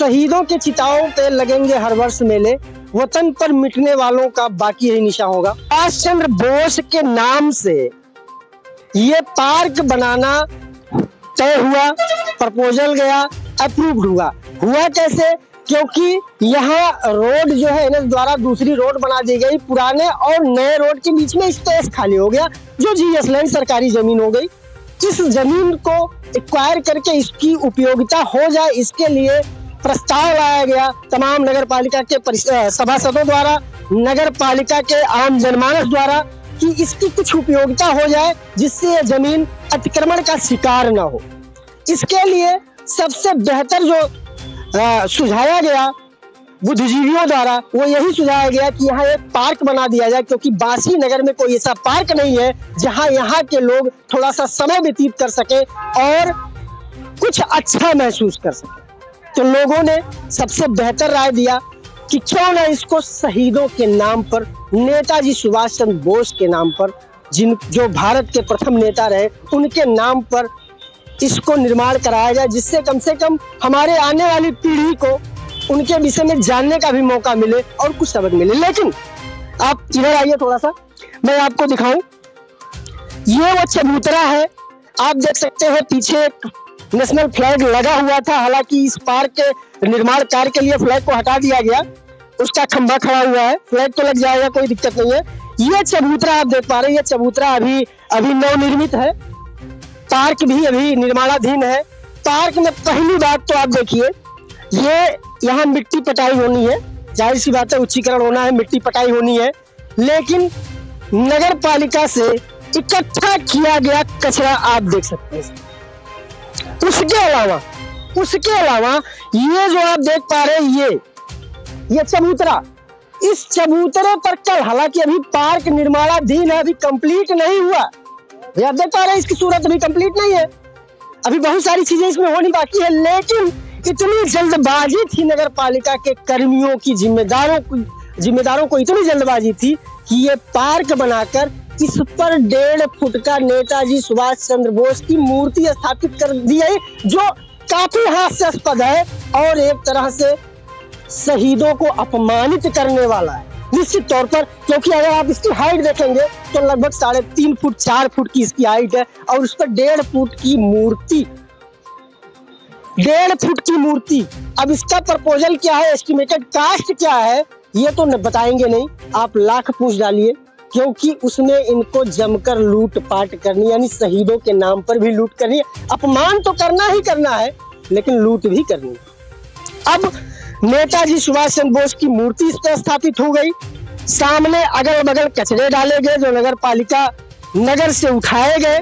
शहीदों के चिताओं पे लगेंगे हर वर्ष मेले, वतन पर मिटने वालों का बाकी यही निशा होगा। सुभाष चंद्र बोस के नाम से ये पार्क बनाना तय हुआ, प्रपोजल गया, अप्रूव्ड हुआ। हुआ कैसे? क्योंकि यहाँ रोड जो है एनएच द्वारा दूसरी रोड बना दी गई, पुराने और नए रोड के बीच में स्पेस खाली हो गया जो जीएस लैंड सरकारी जमीन हो गई। इस जमीन को एक्वायर करके इसकी उपयोगिता हो जाए, इसके लिए प्रस्ताव लाया गया तमाम नगर पालिका के सभासदों द्वारा, नगर पालिका के आम जनमानस द्वारा, कि इसकी कुछ उपयोगिता हो जाए जिससे ये जमीन अतिक्रमण का शिकार न हो। इसके लिए सबसे बेहतर जो सुझाया गया बुद्धिजीवियों द्वारा वो यही सुझाया गया कि यहाँ एक पार्क बना दिया जाए, क्योंकि बासी नगर में कोई ऐसा पार्क नहीं है जहाँ यहाँ के लोग थोड़ा सा समय व्यतीत कर सके और कुछ अच्छा महसूस कर सके। तो लोगों ने सबसे बेहतर राय दिया कि क्यों ना इसको शहीदों के नाम पर, नेताजी सुभाष चंद्र बोस के नाम पर, जो भारत के प्रथम नेता रहे, उनके नाम पर इसको निर्माण कराया जाए, जिससे कम से कम हमारे आने वाली पीढ़ी को उनके विषय में जानने का भी मौका मिले और कुछ सबक मिले। लेकिन आप इधर आइए थोड़ा सा, मैं आपको दिखाऊं। ये वो चबूतरा है, आप देख सकते हैं पीछे एक नेशनल फ्लैग लगा हुआ था। हालांकि इस पार्क के निर्माण कार्य के लिए फ्लैग को हटा दिया गया, उसका खंभा खड़ा हुआ है, फ्लैग तो लग जाएगा, कोई दिक्कत नहीं है। ये चबूतरा आप देख पा रहे हैं, ये चबूतरा अभी नवनिर्मित है, पार्क भी अभी निर्माणाधीन है। पार्क में पहली बात तो आप देखिए, ये यहाँ मिट्टी पटाई होनी है, जाहिर सी बात है, उच्चीकरण होना है, मिट्टी पटाई होनी है, लेकिन नगर पालिका से इकट्ठा किया गया कचरा आप देख सकते हैं। उसके अलावा ये जो आप देख पा रहे हैं, ये चबूतरा, इस चबूतरे पर कल, हालांकि अभी पार्क निर्माणाधीन है, अभी कंप्लीट नहीं हुआ, आप देख पा रहे हैं इसकी सूरत अभी कंप्लीट नहीं है, अभी बहुत सारी चीजें इसमें होनी बाकी है। लेकिन इतनी जल्दबाजी थी नगर पालिका के कर्मियों की, जिम्मेदारों को इतनी जल्दबाजी थी कि ये पार्क बनाकर इस पर 1.5 फुट का नेताजी सुभाष चंद्र बोस की मूर्ति स्थापित कर दी है, जो काफी हास्यास्पद है और एक तरह से शहीदों को अपमानित करने वाला है निश्चित तौर पर। क्योंकि अगर आप इसकी हाइट देखेंगे तो लगभग 3.5 फुट 4 फुट की इसकी हाइट है और उस पर 1.5 फुट की मूर्ति, 1.5 फुट की मूर्ति। अब इसका प्रपोजल क्या है, एस्टिमेटेड कास्ट क्या है, ये तो बताएंगे नहीं, आप लाख पूछ डालिए, क्योंकि उसमें इनको जमकर लूट पाट करनी, यानी शहीदों के नाम पर भी लूट करनी है। अपमान तो करना ही करना है, लेकिन लूट भी करनी है। अब नेताजी सुभाष चंद्र बोस की मूर्ति इस पर स्थापित हो गई, सामने अगल बगल कचरे डाले गए जो नगर पालिका नगर से उठाए गए।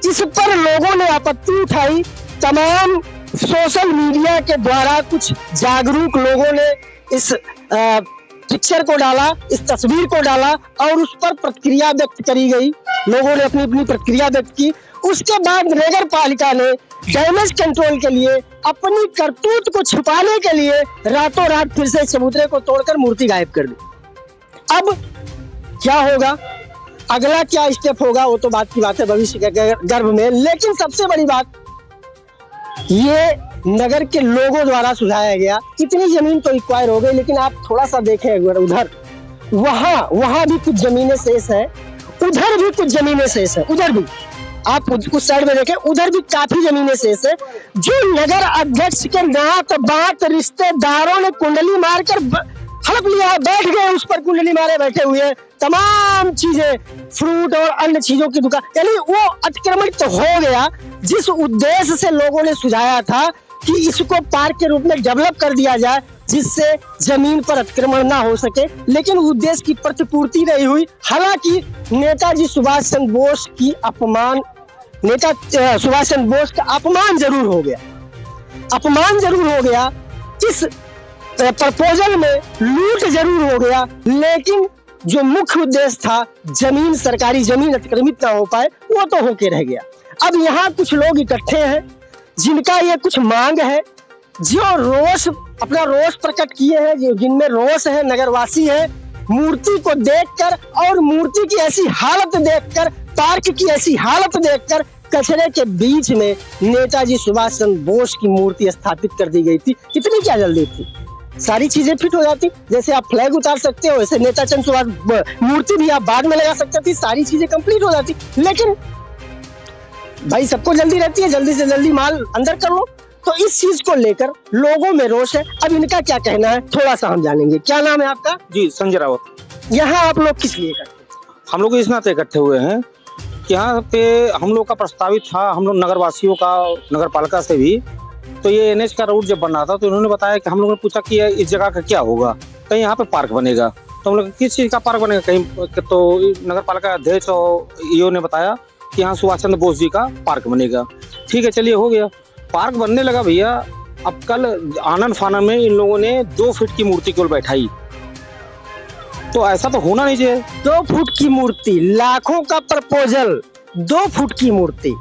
इस पर लोगों ने आपत्ति उठाई, तमाम सोशल मीडिया के द्वारा कुछ जागरूक लोगों ने इस पिक्चर को डाला, इस तस्वीर को डाला और उस पर प्रतिक्रिया व्यक्त करी गई, लोगों ने अपनी अपनी प्रतिक्रिया व्यक्त की। उसके बाद नगर पालिका ने डैमेज कंट्रोल के लिए, अपनी करतूत को छुपाने के लिए रातों रात फिर से चबूतरे को तोड़कर मूर्ति गायब कर दी। अब क्या होगा, अगला क्या स्टेप होगा, वो तो बात की बात है भविष्य के गर्भ में। लेकिन सबसे बड़ी बात, ये नगर के लोगों द्वारा सुझाया गया, इतनी जमीन तो एक्वायर हो गई, लेकिन आप थोड़ा सा देखें अगर उधर, वहां भी कुछ जमीनें शेष है, उधर भी कुछ जमीनें शेष है, उधर भी आप उस साइड में देखें, उधर भी काफी जमीनें शेष है, जो नगर अध्यक्ष के नात बात रिश्तेदारों ने कुंडली मारकर हड़प लिया, बैठ गए उस पर, कुंडली मारे बैठे हुए, तमाम चीजें, फ्रूट और अन्य चीजों की दुकान, यानी वो अतिक्रमण तो हो गया जिस उद्देश्य से लोगों ने सुझाया था कि इसको पार्क के रूप में डेवलप कर दिया जाए, जिससे जमीन पर अतिक्रमण ना हो सके, लेकिन उद्देश्य की प्रतिपूर्ति नहीं हुई। हालांकि नेताजी सुभाष चंद्र बोस की अपमान, सुभाष चंद्र बोस का अपमान जरूर हो गया, इस प्रपोजल में लूट जरूर हो गया, लेकिन जो मुख्य उद्देश्य था, जमीन, सरकारी जमीन अतिक्रमित ना हो पाए, वो तो होके रह गया। अब यहाँ कुछ लोग इकट्ठे हैं जिनका ये कुछ मांग है, जो अपना रोष प्रकट किए हैं, जिनमें रोष है, नगरवासी है, मूर्ति को देखकर और मूर्ति की ऐसी हालत देखकर, पार्क की ऐसी हालत देखकर कचरे के बीच में नेताजी सुभाष चंद्र बोस की मूर्ति स्थापित कर दी गई थी। इतनी क्या जल्दी थी, सारी चीजें फिट हो जाती। जैसे आप फ्लैग उतार सकते हो, वैसे नेता चंद्र सुभाष मूर्ति भी आप बाद में लगा सकते थे, सारी चीजें कंप्लीट हो जाती। लेकिन भाई सबको जल्दी रहती है, जल्दी से जल्दी माल अंदर कर लो। तो इस चीज को लेकर लोगों में रोष है। अब इनका क्या कहना है थोड़ा सा हम जानेंगे। क्या नाम है आपका? जी, संजय रावत। यहाँ आप लोग किस लिए इकट्ठे? हम लोग इस नाते इकट्ठे हुए हैं कि यहाँ पे हम लोग का प्रस्तावित था, हम लोग नगर वासियों का, नगर पालिका से भी, तो ये NH का रोड जब बन रहा था तो उन्होंने बताया कि हम लोगों ने पूछा कि इस जगह का क्या होगा, कहीं यहाँ पे पार्क बनेगा। तो हम लोग किस चीज़ का पार्क बनेगा कहीं, तो नगर पालिका अध्यक्ष और EO ने बताया कि यहाँ सुभाष चंद्र बोस जी का पार्क बनेगा। ठीक है, चलिए हो गया, पार्क बनने लगा भैया। अब कल आनन फानन में इन लोगों ने 2 फीट की मूर्ति केवल बैठाई, तो ऐसा तो होना नहीं चाहिए। 2 फुट की मूर्ति, लाखों का प्रपोजल, 2 फुट की मूर्ति।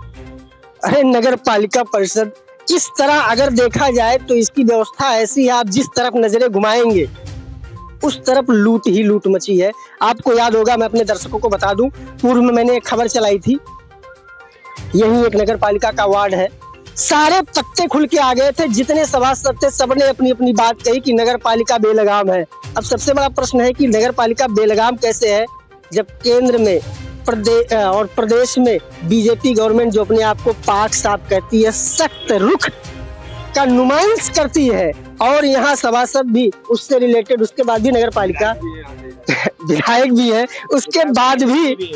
अरे नगर पालिका परिषद, इस तरह अगर देखा जाए तो इसकी व्यवस्था ऐसी है, आप जिस तरफ नजरें घुमाएंगे उस तरफ लूट ही लूट मची है। आपको याद होगा, मैं अपने दर्शकों को बता दूं, पूर्व में मैंने एक खबर चलाई थी, यही एक नगर पालिका का वार्ड है, सारे पत्ते खुल के आ गए थे। जितने सभासद थे सबने अपनी अपनी बात कही कि नगर पालिका बेलगाम है। अब सबसे बड़ा प्रश्न है कि नगर पालिका बेलगाम कैसे है, जब केंद्र में और प्रदेश में बीजेपी गवर्नमेंट जो अपने आप को पाक साफ कहती है, सख्त रुख का नुमाइश करती है, और यहाँ सभासद भी उससे रिलेटेड, उसके बाद भी नगर पालिका विधायक भी है, उसके बाद भी,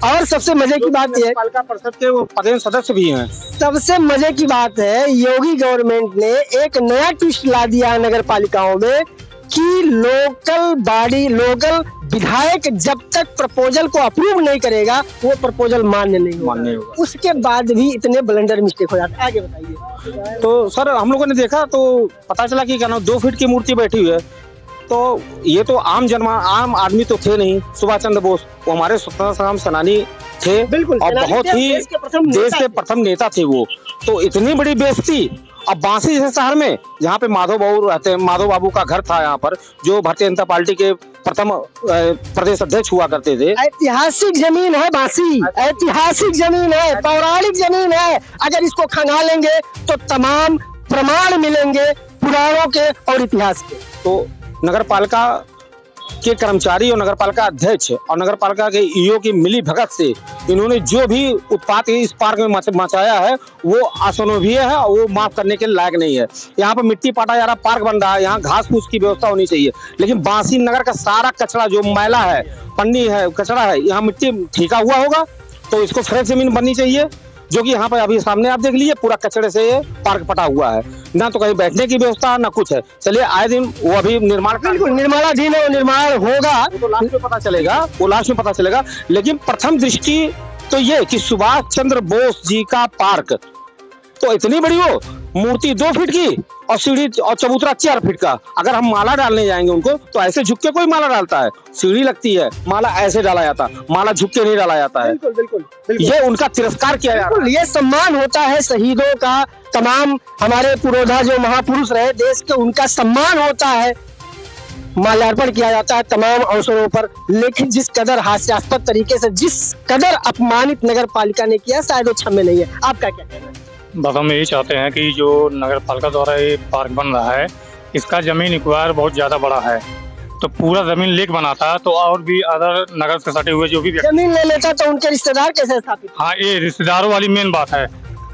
और सबसे मजे की बात यह, पालिका परिषद के वो पदेन सदस्य भी हैं। सबसे मजे की बात है, योगी गवर्नमेंट ने एक नया ट्विस्ट ला दिया है नगर पालिकाओं में कि लोकल विधायक जब तक प्रपोजल को अप्रूव नहीं करेगा वो प्रपोजल मान्य नहीं होगा। उसके बाद भी इतने ब्लंडर मिस्टेक हो जाते हैं। आगे बताइए। तो सर हम लोगों ने देखा तो पता चला कि 2 फीट की मूर्ति बैठी हुई है, तो ये तो आम आदमी तो थे नहीं। सुभाष चंद्र बोस वो हमारे स्वतंत्रता संग्राम सेनानी थे, बिल्कुल, और बहुत ही देश के प्रथम नेता थे वो। तो इतनी बड़ी बेइज्जती। अब बांसी जैसे शहर में जहाँ पे माधव बाबू रहते हैं, माधव बाबू का घर था यहाँ पर, जो भारतीय जनता पार्टी के प्रथम प्रदेश अध्यक्ष हुआ करते थे। ऐतिहासिक जमीन है बांसी, ऐतिहासिक जमीन है, पौराणिक जमीन है। अगर इसको खंगालेंगे तो तमाम प्रमाण मिलेंगे पुराणों के और इतिहास के। तो नगर पालिका के कर्मचारी और नगर पालिका अध्यक्ष और नगर पालिका के EO की मिली भगत से इन्होंने जो भी उत्पात इस पार्क में मचाया है वो अशोभनीय है, वो माफ करने के लायक नहीं है। यहाँ पर मिट्टी पाटा जा रहा, पार्क बन रहा है, यहाँ घास फूस की व्यवस्था होनी चाहिए, लेकिन बांसी नगर का सारा कचरा जो मैला है, पन्नी है, कचरा है, यहाँ मिट्टी ठीका हुआ होगा तो इसको फ्रेश जमीन बननी चाहिए, जो कि यहाँ पर अभी सामने आप देख लीजिए पूरा कचरे से पार्क पटा हुआ है, ना तो कहीं बैठने की व्यवस्था ना कुछ है। चलिए आए दिन वो अभी निर्माणाधीन है, निर्माण होगा तो लास्ट में पता चलेगा, वो लास्ट में पता चलेगा। लेकिन प्रथम दृष्टि तो ये कि सुभाष चंद्र बोस जी का पार्क, तो इतनी बड़ी वो मूर्ति 2 फीट की और सीढ़ी और चबूतरा 4 फीट का। अगर हम माला डालने जाएंगे उनको तो ऐसे झुक के कोई माला डालता है, सीढ़ी लगती है, माला ऐसे डाला जाता है, माला झुक के नहीं डाला जाता है। बिल्कुल, बिल्कुल, बिल्कुल। ये उनका तिरस्कार किया जाता है। ये सम्मान होता है शहीदों का, तमाम हमारे पुरोधा जो महापुरुष रहे देश के, उनका सम्मान होता है, माल्यार्पण किया जाता है तमाम अवसरों पर। लेकिन जिस कदर हास्यास्पद तरीके से, जिस कदर अपमानित नगर पालिका ने किया, शायद वो क्षम्य नहीं है। आपका क्या कहना है? बस हम यही चाहते हैं कि जो नगर पालिका द्वारा ये पार्क बन रहा है, इसका जमीन एक्वायर बहुत ज्यादा बड़ा है, तो पूरा जमीन लेक बनाता तो और भी अदर नगर से सटे हुए जो भी जमीन ले लेता तो उनके रिश्तेदार कैसे स्थापित? हाँ, ये रिश्तेदारों वाली मेन बात है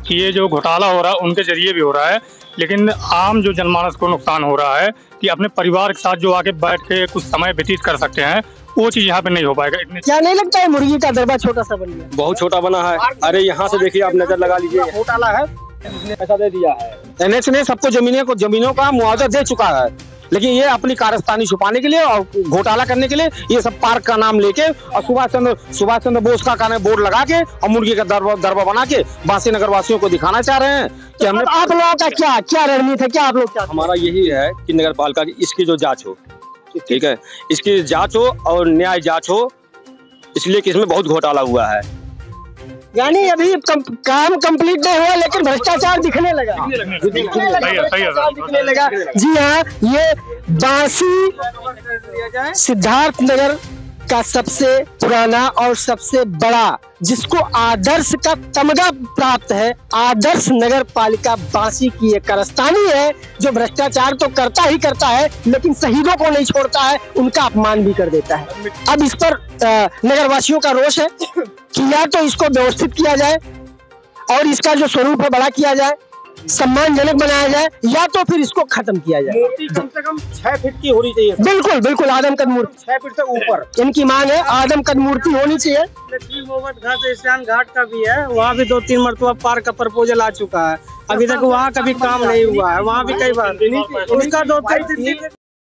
कि ये जो घोटाला हो रहा है उनके जरिए भी हो रहा है, लेकिन आम जो जनमानस को नुकसान हो रहा है कि अपने परिवार के साथ जो आके बैठ के कुछ समय व्यतीत कर सकते हैं, वो चीज यहाँ पे नहीं हो पाएगा। क्या नहीं लगता है मुर्गी का दरबा छोटा सा बन गया? बहुत छोटा बना है। अरे यहाँ से देखिए, आप नजर लगा लीजिए, घोटाला है, पैसा दे दिया है। NH ने सबको जमीनों का मुआवजा दे चुका है, लेकिन ये अपनी कारस्तानी छुपाने के लिए और घोटाला करने के लिए ये सब पार्क का नाम लेके और सुभाष चंद्र बोस का बोर्ड लगा के और मुर्गी का दरबा बना के बांसी नगर वासियों को दिखाना चाह रहे हैं कि हमने। आप लोगों का क्या रणनीति है, क्या आप लोग? हमारा यही है कि नगर पालिका की इसकी जो जांच हो, ठीक है, इसकी जांच हो और न्याय जांच हो, इसलिए कि इसमें बहुत घोटाला हुआ है। यानी अभी काम कंप्लीट नहीं हुआ लेकिन भ्रष्टाचार दिखने लगा। जी हाँ, ये बांसी सिद्धार्थ नगर का सबसे पुराना और सबसे बड़ा, जिसको आदर्श का तमगा प्राप्त है, आदर्श नगर पालिका बांसी की एक कारस्तानी है, जो भ्रष्टाचार तो करता ही करता है लेकिन शहीदों को नहीं छोड़ता है, उनका अपमान भी कर देता है। अब इस पर नगरवासियों का रोष है कि या तो इसको व्यवस्थित किया जाए और इसका जो स्वरूप है बड़ा किया जाए, सम्मानजनक बनाया जाए, या तो फिर इसको खत्म किया जाए। मूर्ति कम से कम 6 फीट की होनी चाहिए। बिल्कुल बिल्कुल, आदमकद मूर्ति 6 फीट से ऊपर इनकी मांग है, आदमकद मूर्ति होनी चाहिए। लक्ष्मी मोहम्मद घाट स्नान घाट का भी है, वहाँ भी 2-3 मरतबा पार्क का प्रपोजल आ चुका है, अभी तक वहाँ कभी काम नहीं हुआ है। वहाँ भी कई बार उसका 2-3